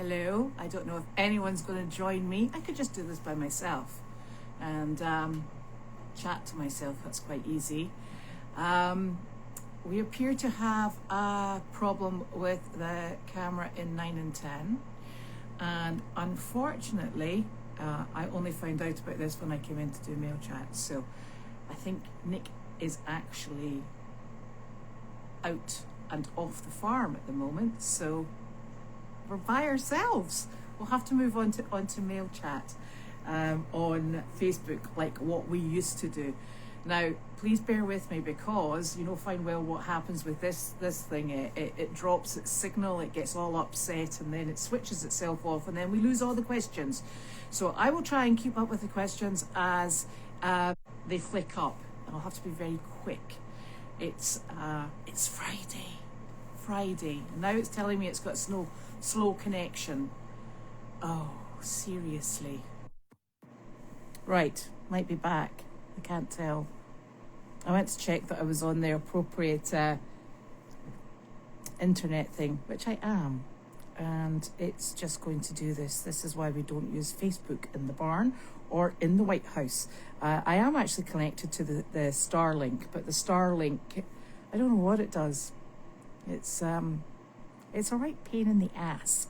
hello. I don't know if anyone's going to join me. I could just do this by myself and chat to myself. That's quite easy. We appear to have a problem with the camera in 9 and 10, and unfortunately I only found out about this when I came in to do mail chat. So I think Nick is actually out and off the farm at the moment, so we're by ourselves. We'll have to move on to mail chat on Facebook like what we used to do. Now, please bear with me, because you know fine well what happens with this thing. It drops its signal, it gets all upset, and then it switches itself off, and then we lose all the questions. So I will try and keep up with the questions as they flick up, and I'll have to be very quick. It's Friday. Now it's telling me it's got slow connection. Oh, seriously. Right, might be back. I can't tell. I went to check that I was on the appropriate internet thing, which I am. And it's just going to do this. This is why we don't use Facebook in the barn or in the White House. I am actually connected to the Starlink, but the Starlink, I don't know what it does. It's a right pain in the ass.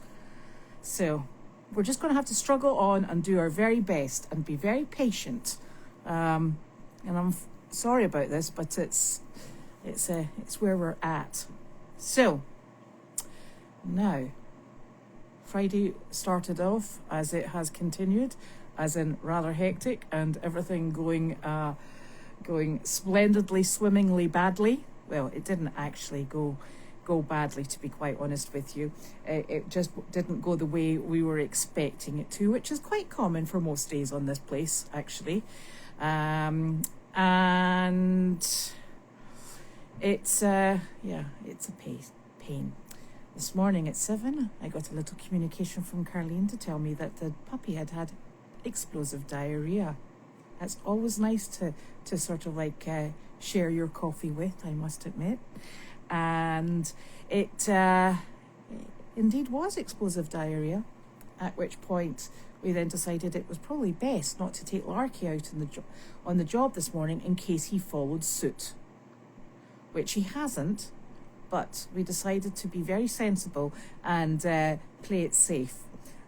So we're just going to have to struggle on and do our very best and be very patient. And I'm sorry about this, but it's where we're at. So now, Friday started off as it has continued, as in rather hectic, and everything going splendidly, swimmingly badly. Well, it didn't actually go badly, to be quite honest with you. It just didn't go the way we were expecting it to, which is quite common for most days on this place, actually. And it's a pain. This morning at 7, I got a little communication from Carleen to tell me that the puppy had explosive diarrhea. That's always nice to sort of like share your coffee with, I must admit. And it indeed was explosive diarrhea, at which point we then decided it was probably best not to take Larky out on the job this morning in case he followed suit, which he hasn't, but we decided to be very sensible and play it safe.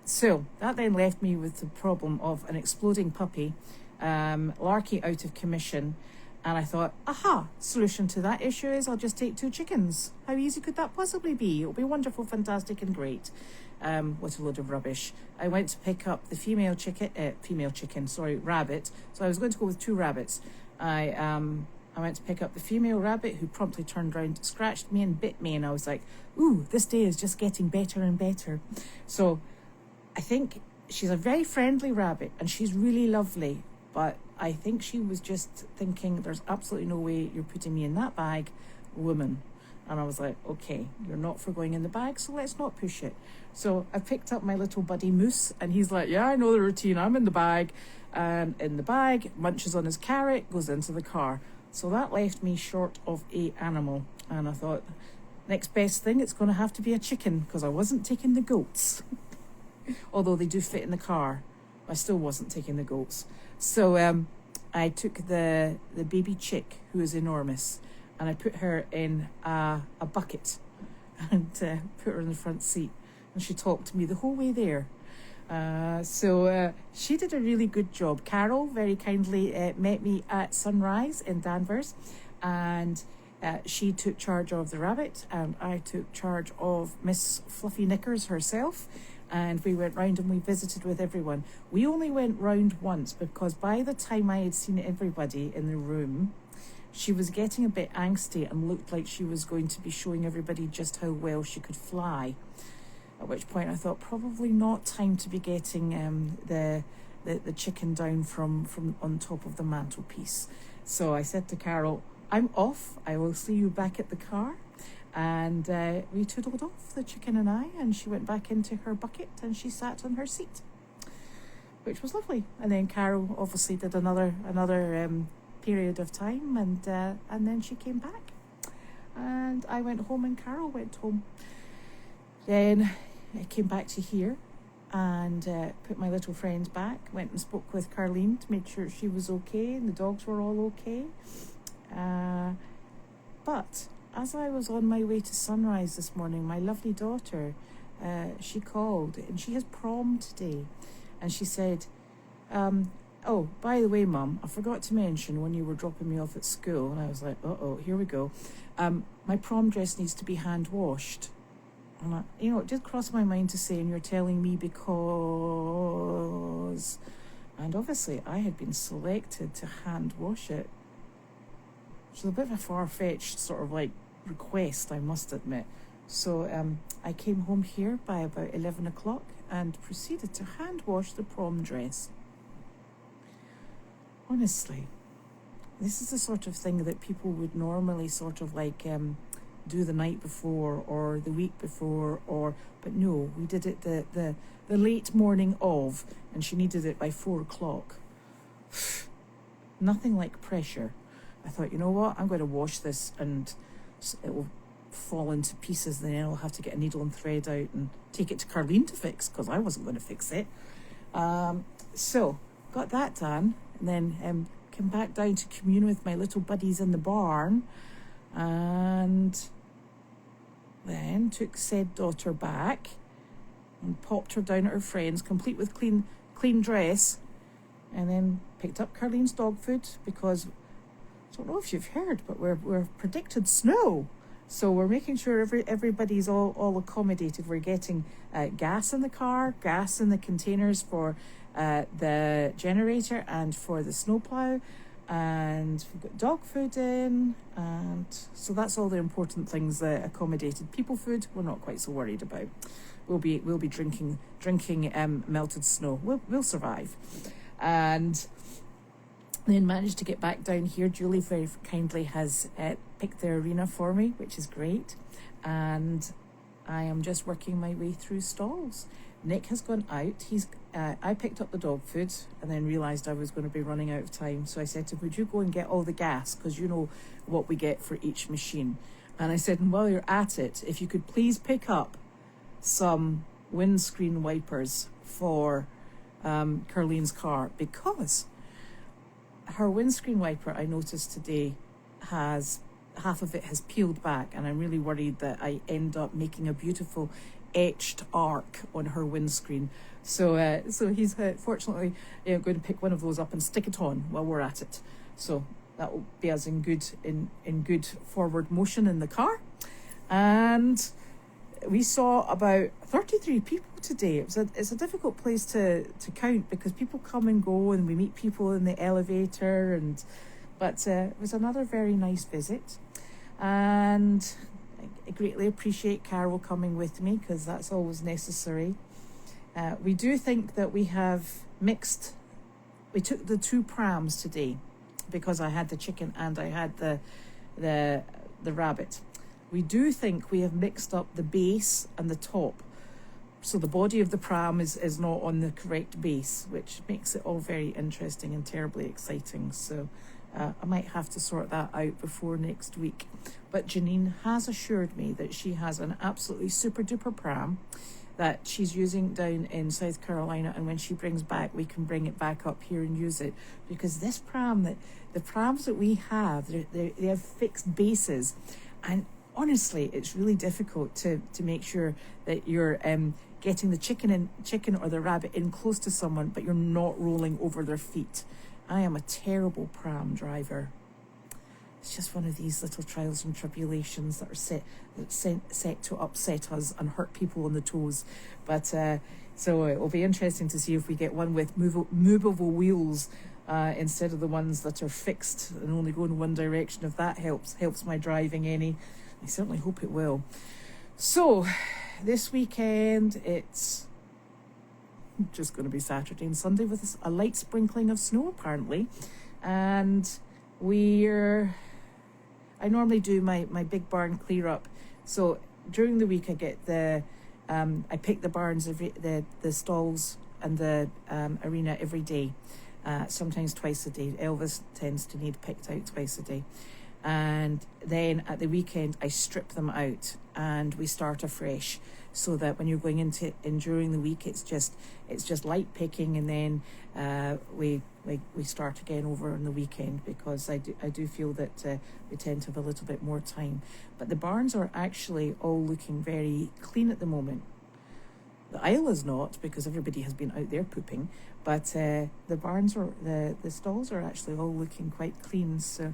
So that then left me with the problem of an exploding puppy, Larky out of commission, and I thought, aha, solution to that issue is I'll just take 2 chickens. How easy could that possibly be? It'll be wonderful, fantastic, and great. What a load of rubbish. I went to pick up the rabbit. So I was going to go with 2 rabbits. I went to pick up the female rabbit, who promptly turned around, scratched me and bit me, and I was like, ooh, this day is just getting better and better. So I think she's a very friendly rabbit, and she's really lovely, but I think she was just thinking, there's absolutely no way you're putting me in that bag, woman. And I was like, okay, you're not for going in the bag, so let's not push it. So I picked up my little buddy Moose, and he's like, yeah, I know the routine, I'm in the bag. And in the bag, munches on his carrot, goes into the car. So that left me short of a animal. And I thought, next best thing, it's going to have to be a chicken, because I wasn't taking the goats. Although they do fit in the car, I still wasn't taking the goats. So I took the baby chick, who is enormous, and I put her in a bucket and put her in the front seat. And she talked to me the whole way there. So she did a really good job. Carol very kindly met me at Sunrise in Danvers, and she took charge of the rabbit, and I took charge of Miss Fluffy Knickers herself. And we went round and we visited with everyone. We only went round once, because by the time I had seen everybody in the room, she was getting a bit angsty and looked like she was going to be showing everybody just how well she could fly. At which point I thought, probably not time to be getting the chicken down from on top of the mantelpiece. So I said to Carol, I'm off. I will see you back at the car. And we toodled off, the chicken and I, and she went back into her bucket and she sat on her seat, which was lovely. And then Carol obviously did another period of time, and then she came back, and I went home and Carol went home. Then I came back to here and put my little friend back. Went and spoke with Carleen to make sure she was okay and the dogs were all okay. But as I was on my way to Sunrise this morning, my lovely daughter, she called, and she has prom today. And she said, oh, by the way, Mum, I forgot to mention when you were dropping me off at school. And I was like, uh-oh, here we go. My prom dress needs to be hand washed. And it did cross my mind to say, and you're telling me because... And obviously I had been selected to hand wash it. Which is a bit of a far-fetched sort of like request, I must admit. So I came home here by about 11 o'clock and proceeded to hand wash the prom dress. Honestly, this is the sort of thing that people would normally sort of like do the night before or the week before, but no, we did it the late morning of, and she needed it by 4 o'clock. Nothing like pressure. I thought, you know what, I'm going to wash this and it will fall into pieces, then I'll have to get a needle and thread out and take it to Carleen to fix, because I wasn't going to fix it. So got that done, and then came back down to commune with my little buddies in the barn, and then took said daughter back and popped her down at her friend's, complete with clean dress, and then picked up Carleen's dog food, because I don't know if you've heard, but we're predicted snow. So we're making sure everybody's all accommodated. We're getting gas in the car, gas in the containers for the generator and for the snowplow, and we've got dog food in, and so that's all the important things accommodated. People food, we're not quite so worried about. We'll be drinking melted snow. We'll survive, and then managed to get back down here. Julie very kindly has picked the arena for me, which is great. And I am just working my way through stalls. Nick has gone out. I picked up the dog food and then realised I was going to be running out of time. So I said to him, would you go and get all the gas? Because you know what we get for each machine. And I said, and while you're at it, if you could please pick up some windscreen wipers for Carleen's car, because her windscreen wiper, I noticed today, has half of it has peeled back, and I'm really worried that I end up making a beautiful etched arc on her windscreen. So he's fortunately going to pick one of those up and stick it on while we're at it. So that will be us in good forward motion in the car. And we saw about 33 people today. It's a difficult place to count, because people come and go, and we meet people in the elevator, but it was another very nice visit, and I greatly appreciate Carol coming with me, because that's always necessary. We do think that we took the 2 prams today, because I had the chicken and I had the rabbit. We do think we have mixed up the base and the top. So the body of the pram is not on the correct base, which makes it all very interesting and terribly exciting. So I might have to sort that out before next week. But Janine has assured me that she has an absolutely super duper pram that she's using down in South Carolina, and when she brings back, we can bring it back up here and use it, because this pram, the prams that we have, they have fixed bases, and honestly, it's really difficult to make sure that you're getting the chicken or the rabbit in close to someone, but you're not rolling over their feet. I am a terrible pram driver. It's just one of these little trials and tribulations that are set to upset us and hurt people on the toes. But so it will be interesting to see if we get one with movable wheels instead of the ones that are fixed and only go in one direction. If that helps my driving any, I certainly hope it will. So this weekend, it's just going to be Saturday and Sunday with a light sprinkling of snow, apparently. And I normally do my big barn clear up. So during the week, I get I pick the barns, the stalls and the arena every day, sometimes twice a day. Elvis tends to need picked out twice a day. and then at the weekend I strip them out and we start afresh, so that when you're going into during the week, it's just light picking, and then we start again over on the weekend, because I do feel that we tend to have a little bit more time. But the barns are actually all looking very clean at the moment. The aisle is not, because everybody has been out there pooping, but the barns are, the stalls are actually all looking quite clean, so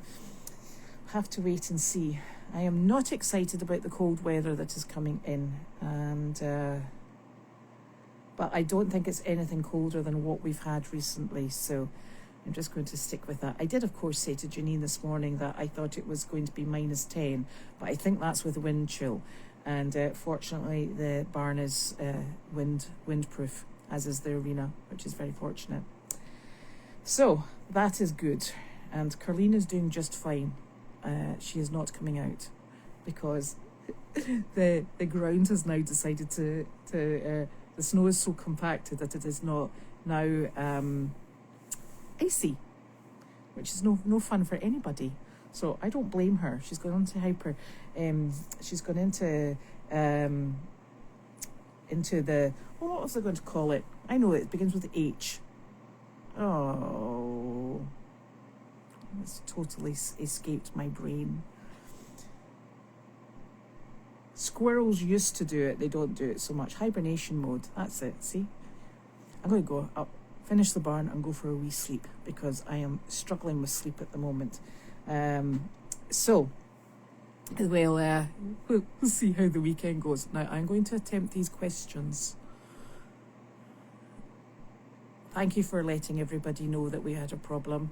have to wait and see. I am not excited about the cold weather that is coming in, and but I don't think it's anything colder than what we've had recently, so I'm just going to stick with that. I did, of course, say to Janine this morning that I thought it was going to be -10, but I think that's with wind chill. And fortunately, the barn is windproof, as is the arena, which is very fortunate. So that is good. And Carleen is doing just fine. She is not coming out, because the ground has now decided to the snow is so compacted that it is not now icy, which is no fun for anybody. So I don't blame her. She's gone into she's gone into the, well, what was I going to call it? I know it begins with H. Oh, it's totally escaped my brain. Squirrels used to do it. They don't do it so much. Hibernation mode. That's it. See? I'm going to go up, finish the barn and go for a wee sleep, because I am struggling with sleep at the moment. So, we'll see how the weekend goes. Now, I'm going to attempt these questions. Thank you for letting everybody know that we had a problem.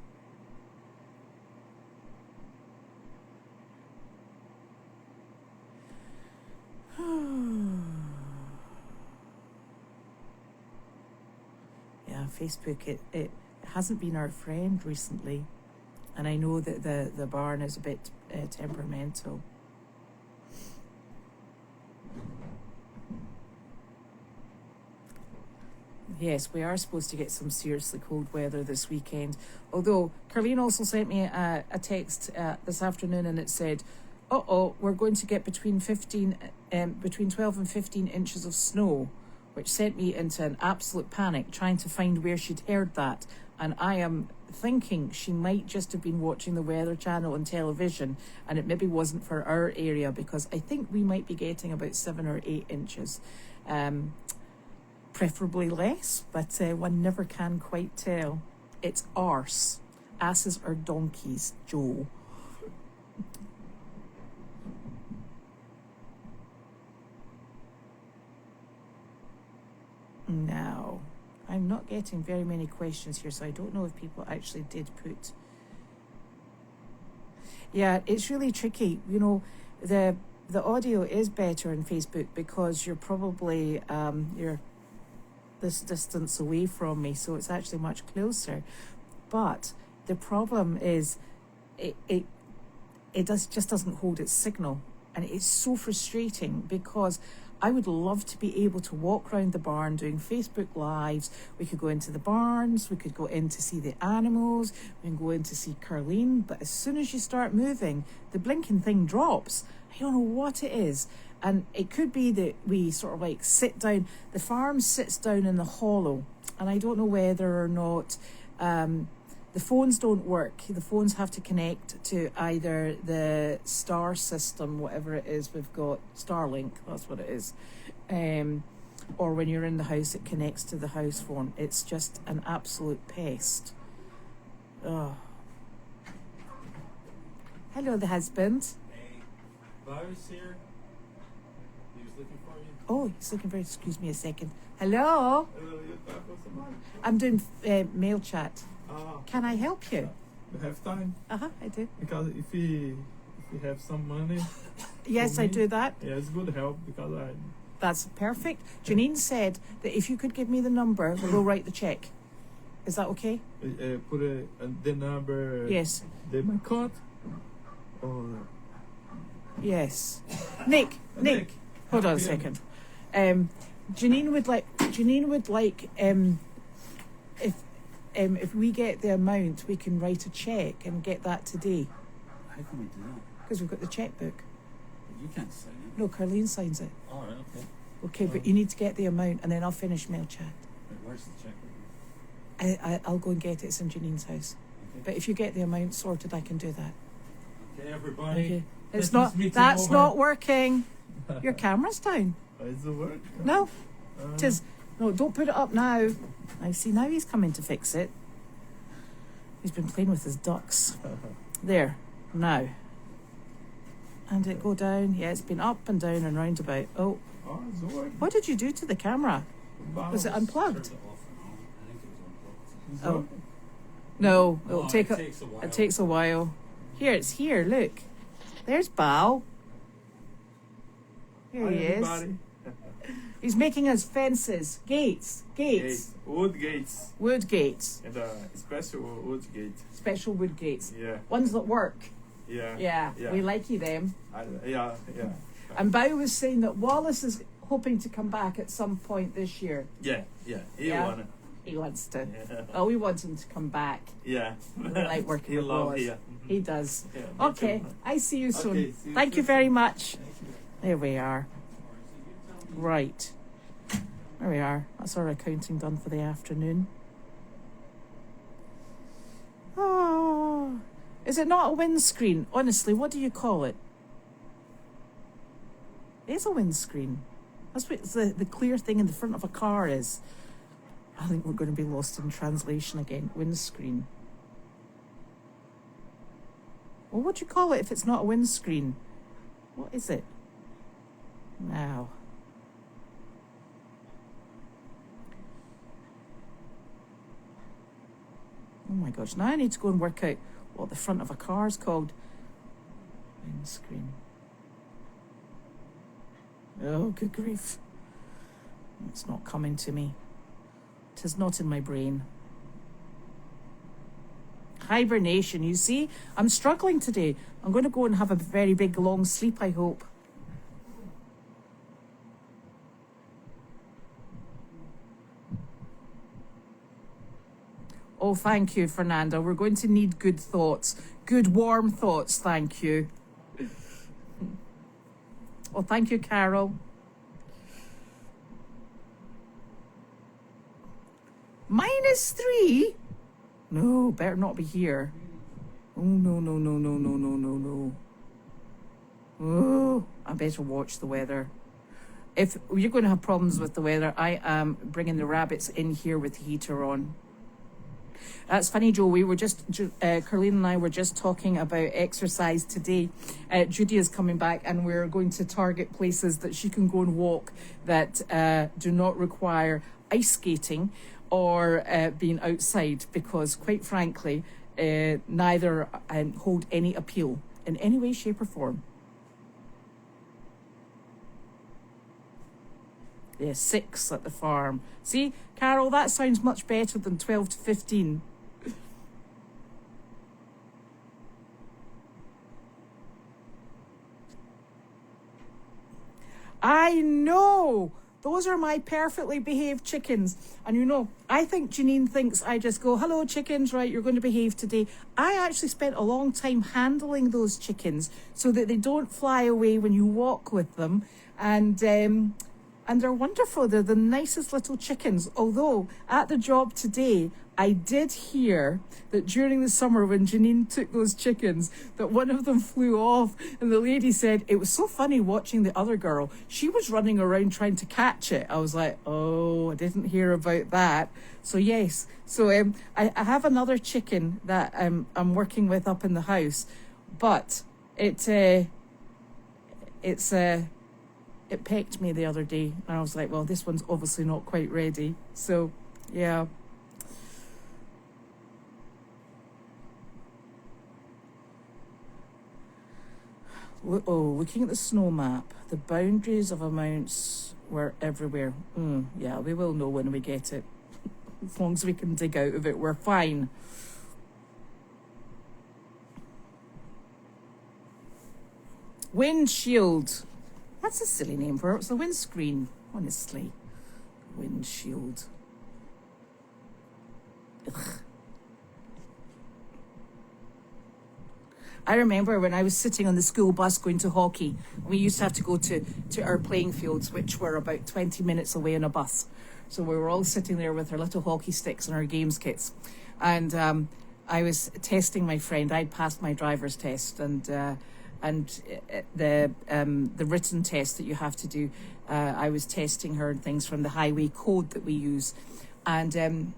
Yeah, Facebook, it hasn't been our friend recently. And I know that the barn is a bit temperamental. Yes, we are supposed to get some seriously cold weather this weekend. Although, Carleen also sent me a text this afternoon, and it said, we're going to get between 12 and 15 inches of snow, which sent me into an absolute panic, trying to find where she'd heard that. And I am thinking she might just have been watching the Weather Channel on television, and it maybe wasn't for our area, because I think we might be getting about 7 or 8 inches. Preferably less, but one never can quite tell. It's arse. Asses or donkeys, Joe. Now, I'm not getting very many questions here, so I don't know if people actually did put. Yeah, it's really tricky. You know, the audio is better on Facebook, because you're probably you're this distance away from me, so it's actually much closer. But the problem is it just doesn't hold its signal, and it's so frustrating, because I would love to be able to walk around the barn doing Facebook Lives. We could go into the barns, we could go in to see the animals, we can go in to see Carleen, but as soon as you start moving, the blinking thing drops. I don't know what it is. And it could be that we sort of like sit down, the farm sits down in the hollow, and I don't know whether or not the phones don't work. The phones have to connect to either the Star system, whatever it is we've got, Starlink, that's what it is, or when you're in the house, it connects to the house phone. It's just an absolute pest. Oh. Hello, the husband. Hey, Virus here. He was looking for you. Oh, he's looking for you. Excuse me a second. Hello? I'm doing mail chat. Can I help you? You have time? I do. Because if you have some money. Yes, I do that. Yeah, it's good help, because That's perfect. Janine said that if you could give me the number, we'll write the check. Is that okay? Put the number. Yes. My card. Or yes. Nick. Hold on a second. Janine would like if we get the amount, we can write a check and get that today. How can we do that? Because we've got the checkbook. You can't sign it. No, Carleen signs it. All right, okay. Okay, but you need to get the amount and then I'll finish mail chat. Wait, where's the checkbook? I'll go and get it. It's in Janine's house. Okay. But if you get the amount sorted, I can do that. Okay, everybody. Okay. It's Christmas not. meeting That's over. not working. Your camera's down. Is it work? No, it is. No, don't put it up now. I see. Now he's coming to fix it. He's been playing with his ducks. There. Now. And it go down. Yeah, it's been up and down and round about. Oh, Oh, is it working? what did you do to the camera? Was it unplugged? Turned it off and on. I think it was unplugged. Is it Oh. working? No, No, it'll take it takes a while. It takes a while. Here, it's here. Look, there's Bao. Here Hi, he is. everybody. He's making us fences, gates, Gates. Wood gates. wood gates, And special wood gate. special wood gates, Yeah. ones that work. Yeah. Yeah, we like you them. Yeah. And Bao was saying that Wallace is hoping to come back at some point this year. Yeah. He Yeah. wanna. He wants to. Yeah. Oh, we want him to come back. Yeah. We like working He with love Wallace. here. He does. Yeah, me Okay, too. I see you soon. Okay, see you Thank you soon. very much. Thank you. There we are. Right. There we are. That's our accounting done for the afternoon. Oh, is it not a windscreen? Honestly, what do you call it? It is a windscreen. That's what the clear thing in the front of a car is. I think we're going to be lost in translation again. Windscreen. Well, what do you call it if it's not a windscreen? What is it? Now. Oh my gosh, now I need to go and work out what the front of a car is called. Windscreen. Oh, good grief. It's not coming to me. It is not in my brain. Hibernation, you see? I'm struggling today. I'm going to go and have a very big long sleep, I hope. Oh, thank you, Fernanda. We're going to need good thoughts. Good, warm thoughts, thank you. Oh, thank you, Carol. -3? No, better not be here. Oh, no. Oh, I better watch the weather. If you're going to have problems with the weather, I am bringing the rabbits in here with the heater on. That's funny, Joe. We were just, Carleen and I were just talking about exercise today. Judy is coming back and we're going to target places that she can go and walk that do not require ice skating or being outside, because quite frankly, neither hold any appeal in any way, shape or form. Yeah, 6 at the farm. See, Carol, that sounds much better than 12 to 15. I know! Those are my perfectly behaved chickens. And you know, I think Janine thinks I just go, hello chickens, right, you're going to behave today. I actually spent a long time handling those chickens so that they don't fly away when you walk with them. And they're wonderful. They're the nicest little chickens. Although at the job today, I did hear that during the summer when Janine took those chickens, that one of them flew off, and the lady said it was so funny watching the other girl. She was running around trying to catch it. I was like, oh, I didn't hear about that. So yes, so I have another chicken that I'm working with up in the house, but it pecked me the other day, and I was like, well, this one's obviously not quite ready. So yeah. Looking at the snow map, the boundaries of amounts were everywhere. Yeah, we will know when we get it. As long as we can dig out of it, we're fine. Windshield. That's a silly name for it. It's a windscreen, honestly. Windshield. Ugh. I remember when I was sitting on the school bus going to hockey, we used to have to go to our playing fields, which were about 20 minutes away on a bus. So we were all sitting there with our little hockey sticks and our games kits. And I was testing my friend. I'd passed my driver's test, and the written test that you have to do, I was testing her and things from the highway code that we use. And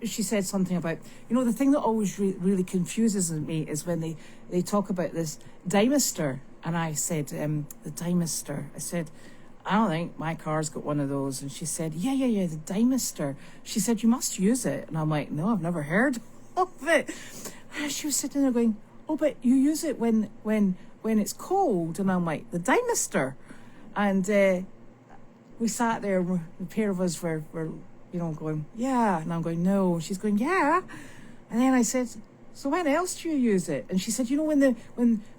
she said something about, the thing that always really confuses me is when they talk about this dimester. And I said, the dimester. I said, I don't think my car's got one of those. And she said, yeah, the dimester. She said, you must use it. And I'm like, no, I've never heard of it. And she was sitting there going, oh, but you use it when it's cold. And I'm like, the dimester. And we sat there, the pair of us were going, yeah. And I'm going, no. She's going, yeah. And then I said, so when else do you use it? And she said, when the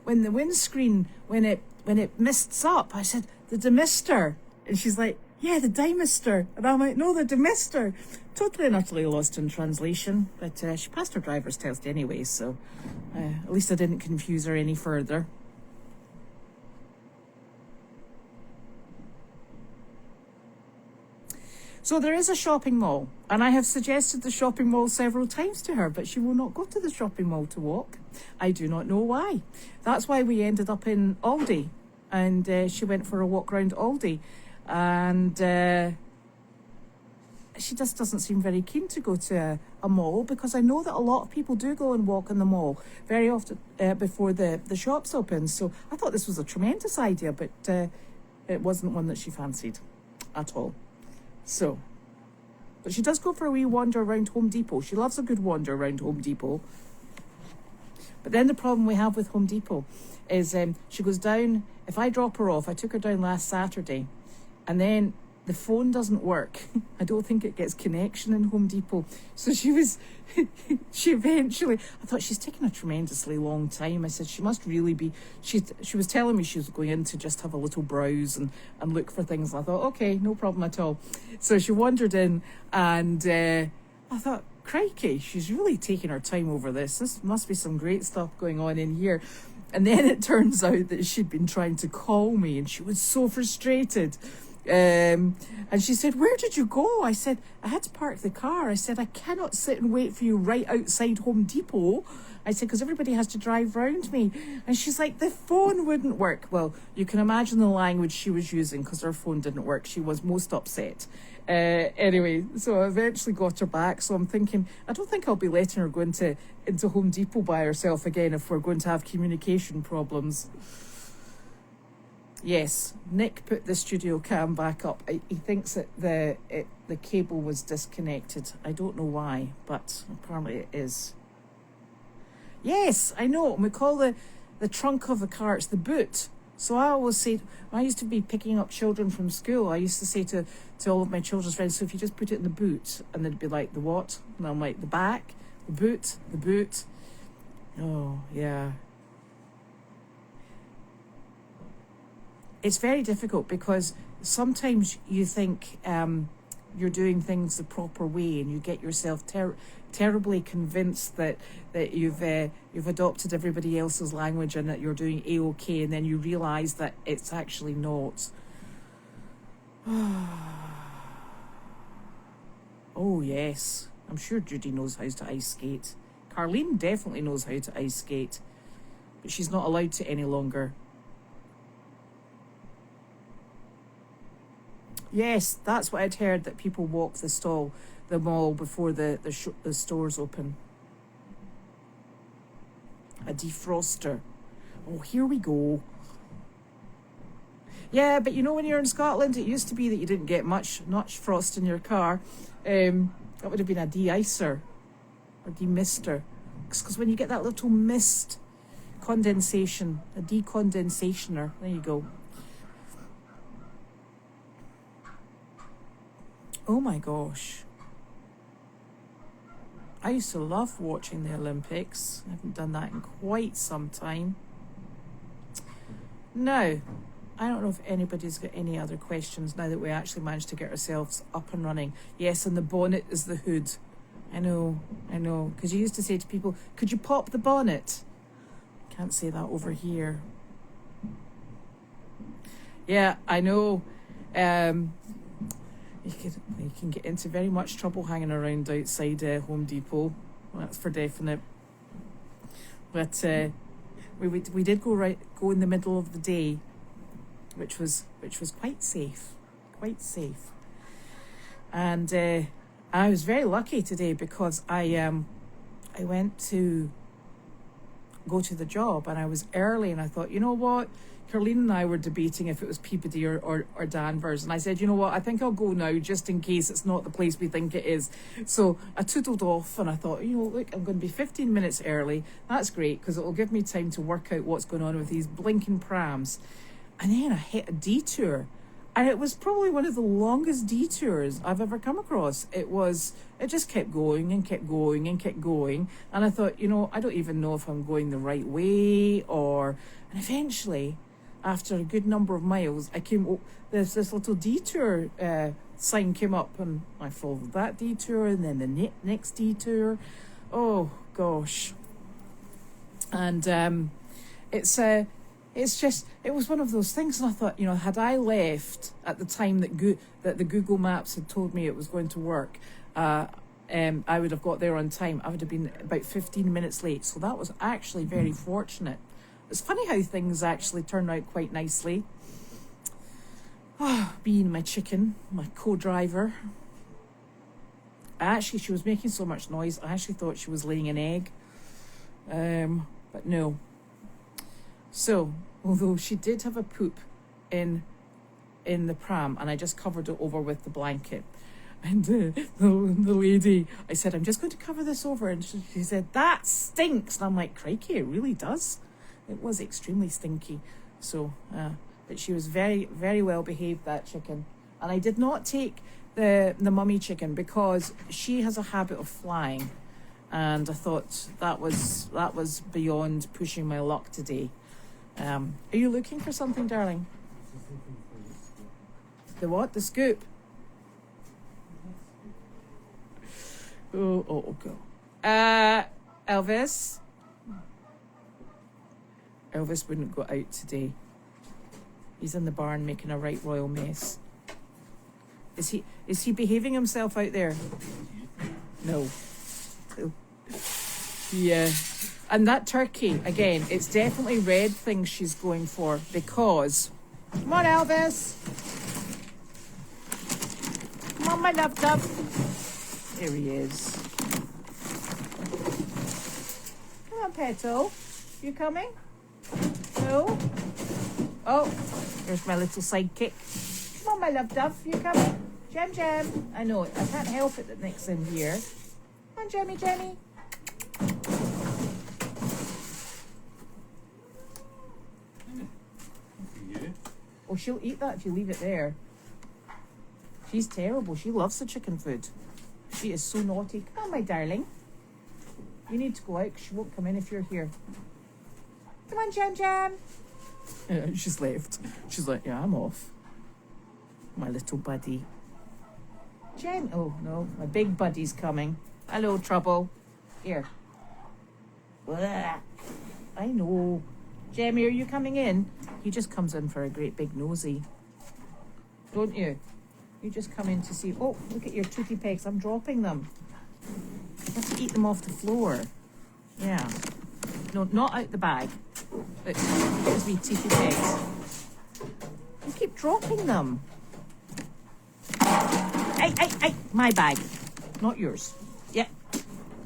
windscreen, when it mists up. I said, the demister. And she's like, yeah, the dimester. And I'm like, no, the demister. Totally and utterly lost in translation. But she passed her driver's test anyway, so at least I didn't confuse her any further. So there is a shopping mall, and I have suggested the shopping mall several times to her, but she will not go to the shopping mall to walk. I do not know why. That's why we ended up in Aldi, and she went for a walk around Aldi, and she just doesn't seem very keen to go to a mall, because I know that a lot of people do go and walk in the mall very often before the shops open. So I thought this was a tremendous idea, but it wasn't one that she fancied at all. So, but she does go for a wee wander around Home Depot. She loves a good wander around Home Depot. But then the problem we have with Home Depot is she goes down, if I drop her off, I took her down last Saturday, and then the phone doesn't work. I don't think it gets connection in Home Depot. So she eventually, I thought, she's taken a tremendously long time. I said, she must really be, she was telling me she was going in to just have a little browse and look for things. I thought, okay, no problem at all. So she wandered in, and I thought, crikey, she's really taking her time over this. This must be some great stuff going on in here. And then it turns out that she'd been trying to call me, and she was so frustrated. And she said, where did you go? I said, I had to park the car. I said, I cannot sit and wait for you right outside Home Depot. I said, because everybody has to drive round me. And she's like, the phone wouldn't work. Well, you can imagine the language she was using, because her phone didn't work. She was most upset. Anyway, so I eventually got her back. So I'm thinking, I don't think I'll be letting her go into Home Depot by herself again if we're going to have communication problems. Yes, Nick put the studio cam back up. He thinks that the cable was disconnected. I don't know why, but apparently it is. Yes, I know. We call the trunk of the car, it's the boot. So I always say, when I used to be picking up children from school, I used to say to all of my children's friends, so if you just put it in the boot, and they'd be like, the what? And I'm like, the back, the boot. Oh, yeah. It's very difficult, because sometimes you think you're doing things the proper way, and you get yourself terribly convinced that you've adopted everybody else's language and that you're doing A-OK, and then you realise that it's actually not. Oh yes, I'm sure Judy knows how to ice skate. Carlene definitely knows how to ice skate, but she's not allowed to any longer. Yes, that's what I'd heard, that people walk the mall before the stores open. A defroster. Oh, here we go. Yeah, but when you're in Scotland, it used to be that you didn't get much frost in your car. That would have been a de-icer or demister. Because when you get that little mist, condensation, a decondensationer, there you go. Oh my gosh. I used to love watching the Olympics. I haven't done that in quite some time. Now, I don't know if anybody's got any other questions now that we actually managed to get ourselves up and running. Yes, and the bonnet is the hood. I know. Because you used to say to people, could you pop the bonnet? Can't say that over here. Yeah, I know. You can get into very much trouble hanging around outside Home Depot. That's for definite. But we did go in the middle of the day, which was quite safe, And I was very lucky today because I went to go to the job and I was early, and I thought, you know what, Carleen and I were debating if it was Peabody or Danvers, and I said, you know what, I think I'll go now just in case it's not the place we think it is. So I tootled off and I thought, you know, look, I'm going to be 15 minutes early. That's great because it will give me time to work out what's going on with these blinking prams. And then I hit a detour, and it was probably one of the longest detours I've ever come across. It just kept going and kept going and kept going. And I thought, you know, I don't even know if I'm going the right way and eventually, after a good number of miles, there's this little detour sign came up, and I followed that detour and then the next detour. Oh gosh. And it was one of those things, and I thought, you know, had I left at the time that the Google Maps had told me it was going to work, I would have got there on time. I would have been about 15 minutes late, so that was actually very fortunate. It's funny how things actually turn out quite nicely. Being my chicken, my co-driver. She was making so much noise, I actually thought she was laying an egg. But no. So, although she did have a poop in the pram, and I just covered it over with the blanket. And the lady, I said, I'm just going to cover this over. And she said, that stinks. And I'm like, crikey, it really does. It was extremely stinky. So, but she was very, very well behaved, that chicken. And I did not take the mummy chicken because she has a habit of flying. And I thought that was beyond pushing my luck today. Are you looking for something, darling? The what? The scoop? Oh, go. Elvis? Elvis wouldn't go out today. He's in the barn making a right royal mess. Is he behaving himself out there? No. Yeah. And that turkey, again, it's definitely red things she's going for because... Come on, Elvis. Come on, my love. There he is. Come on, Peto. You coming? No? Oh, there's my little sidekick. Come on, my love dove. You coming? Gem. I know, I can't help it that Nick's in here. Come on, Gemmie. Oh, she'll eat that if you leave it there. She's terrible. She loves the chicken food. She is so naughty. Come on, my darling. You need to go out because she won't come in if you're here. Come on, Gem. She's left. She's like, yeah, I'm off. My little buddy. Gem. Oh, no. My big buddy's coming. Hello, Trouble. Here. Blah. I know. Gemmie, are you coming in? He just comes in for a great big nosy. Don't you? You just come in to see... Oh, look at your tootie pegs. I'm dropping them. You have to eat them off the floor. Yeah. No, not out the bag. Look, there's wee tootie pegs. You keep dropping them. Hey, my bag. Not yours. Yep.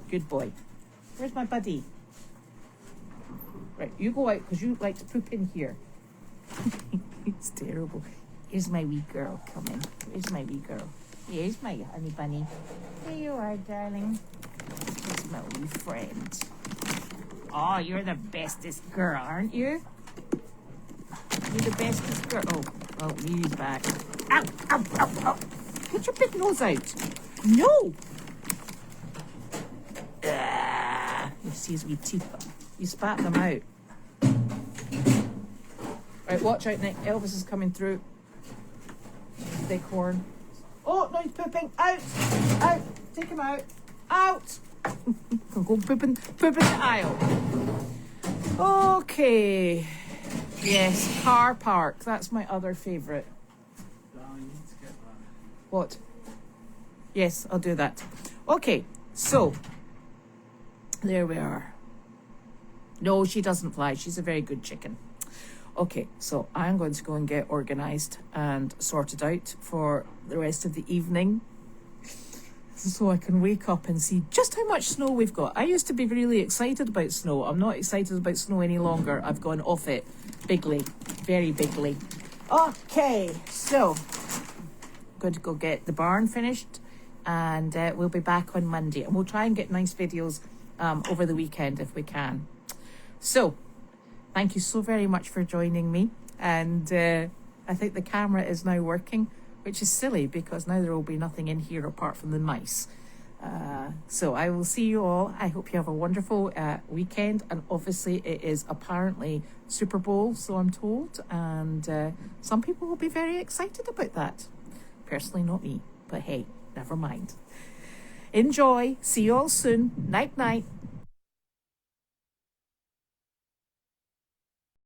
Good boy. Where's my buddy? Right, you go out because you like to poop in here. It's terrible. Here's my wee girl coming. Here's my wee girl. Here's my honey bunny. Here you are, darling. Here's my wee friend. Oh, you're the bestest girl, aren't you? You're the bestest girl. Oh, he's back. Ow. Get your big nose out. No. You see his wee teeth. You spat them out. Right, watch out, Nick. Elvis is coming through. Big horn. Oh, no, he's pooping. Out. Take him out. Out. Go poop in the aisle. Okay. Yes, car park. That's my other favourite. Darling, you need to get that. What? Yes, I'll do that. Okay, so there we are. No, she doesn't fly. She's a very good chicken. Okay, so I'm going to go and get organised and sorted out for the rest of the evening so I can wake up and see just how much snow we've got. I used to be really excited about snow. I'm not excited about snow any longer. I've gone off it bigly, very bigly. Okay, so I'm going to go get the barn finished and we'll be back on Monday. And we'll try and get nice videos over the weekend if we can. So, thank you so very much for joining me. And I think the camera is now working, which is silly because now there will be nothing in here apart from the mice. So I will see you all. I hope you have a wonderful weekend. And obviously it is apparently Super Bowl, so I'm told. And some people will be very excited about that. Personally, not me. But hey, never mind. Enjoy. See you all soon. Night, night.